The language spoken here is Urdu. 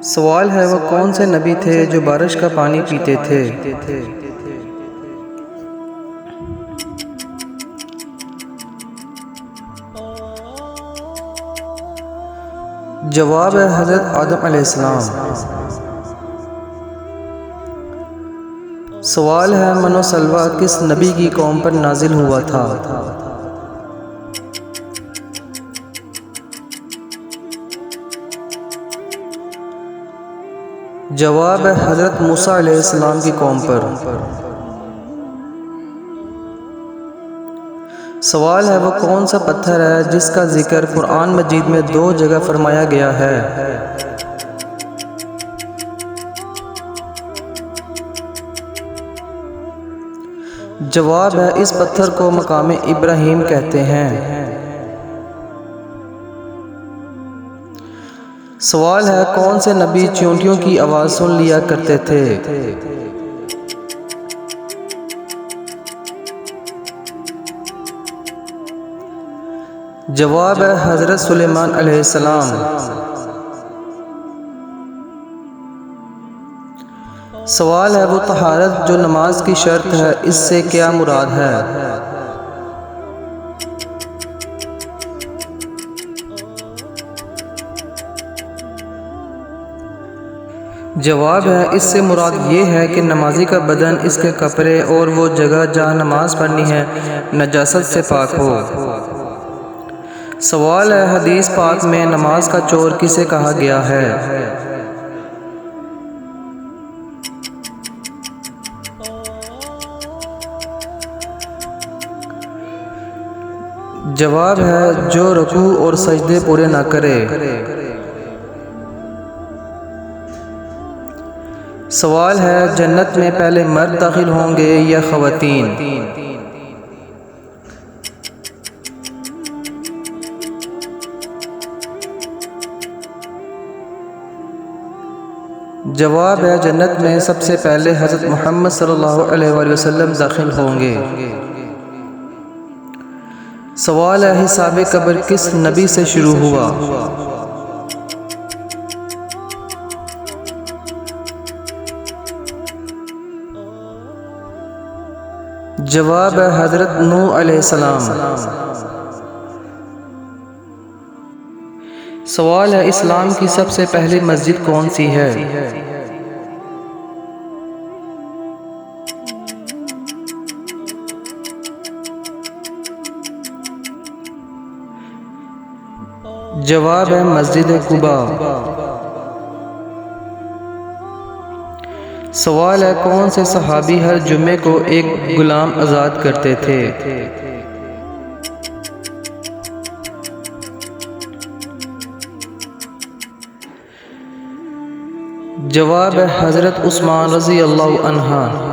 سوال ہے وہ کون سے نبی تھے جو بارش کا پانی پیتے تھے؟ جواب ہے حضرت آدم علیہ السلام۔ سوال ہے من و سلویٰ کس نبی کی قوم پر نازل ہوا تھا؟ جواب ہے حضرت موسیٰ علیہ السلام کی قوم پر۔ سوال ہے وہ کون سا پتھر ہے جس کا ذکر قرآن مجید میں 2 جگہ فرمایا گیا ہے؟ جواب ہے اس پتھر کو مقام ابراہیم کہتے ہیں۔ سوال ہے کون سے نبی چیونٹیوں کی آواز سن لیا کرتے تھے؟ جواب ہے حضرت سلیمان علیہ السلام۔ سوال ہے وہ طہارت جو نماز کی شرط ہے اس سے کیا مراد ہے؟ جواب ہے اس سے مراد یہ ہے کہ نمازی کا بدن، اس کے کپڑے اور وہ جگہ جہاں نماز پڑھنی ہے نجاست سے پاک ہو۔ سوال ہے حدیث پاک میں نماز کا چور کسے کہا گیا ہے؟ جواب ہے جو رکوع اور سجدے پورے نہ کرے۔ سوال ہے جنت میں پہلے مرد داخل ہوں گے یا خواتین؟ جواب ہے جنت میں سب سے پہلے حضرت محمد صلی اللہ علیہ وآلہ وسلم داخل ہوں گے۔ سوال ہے حساب قبر کس نبی سے شروع ہوا؟ جواب ہے حضرت نوح علیہ السلام۔ سوال ہے اسلام کی سب سے پہلی مسجد کون سی ہے؟ جواب ہے مسجد قباء۔ سوال ہے کون سے صحابی ہر جمعے کو ایک غلام آزاد کرتے تھے؟ جواب ہے حضرت عثمان رضی اللہ عنہ۔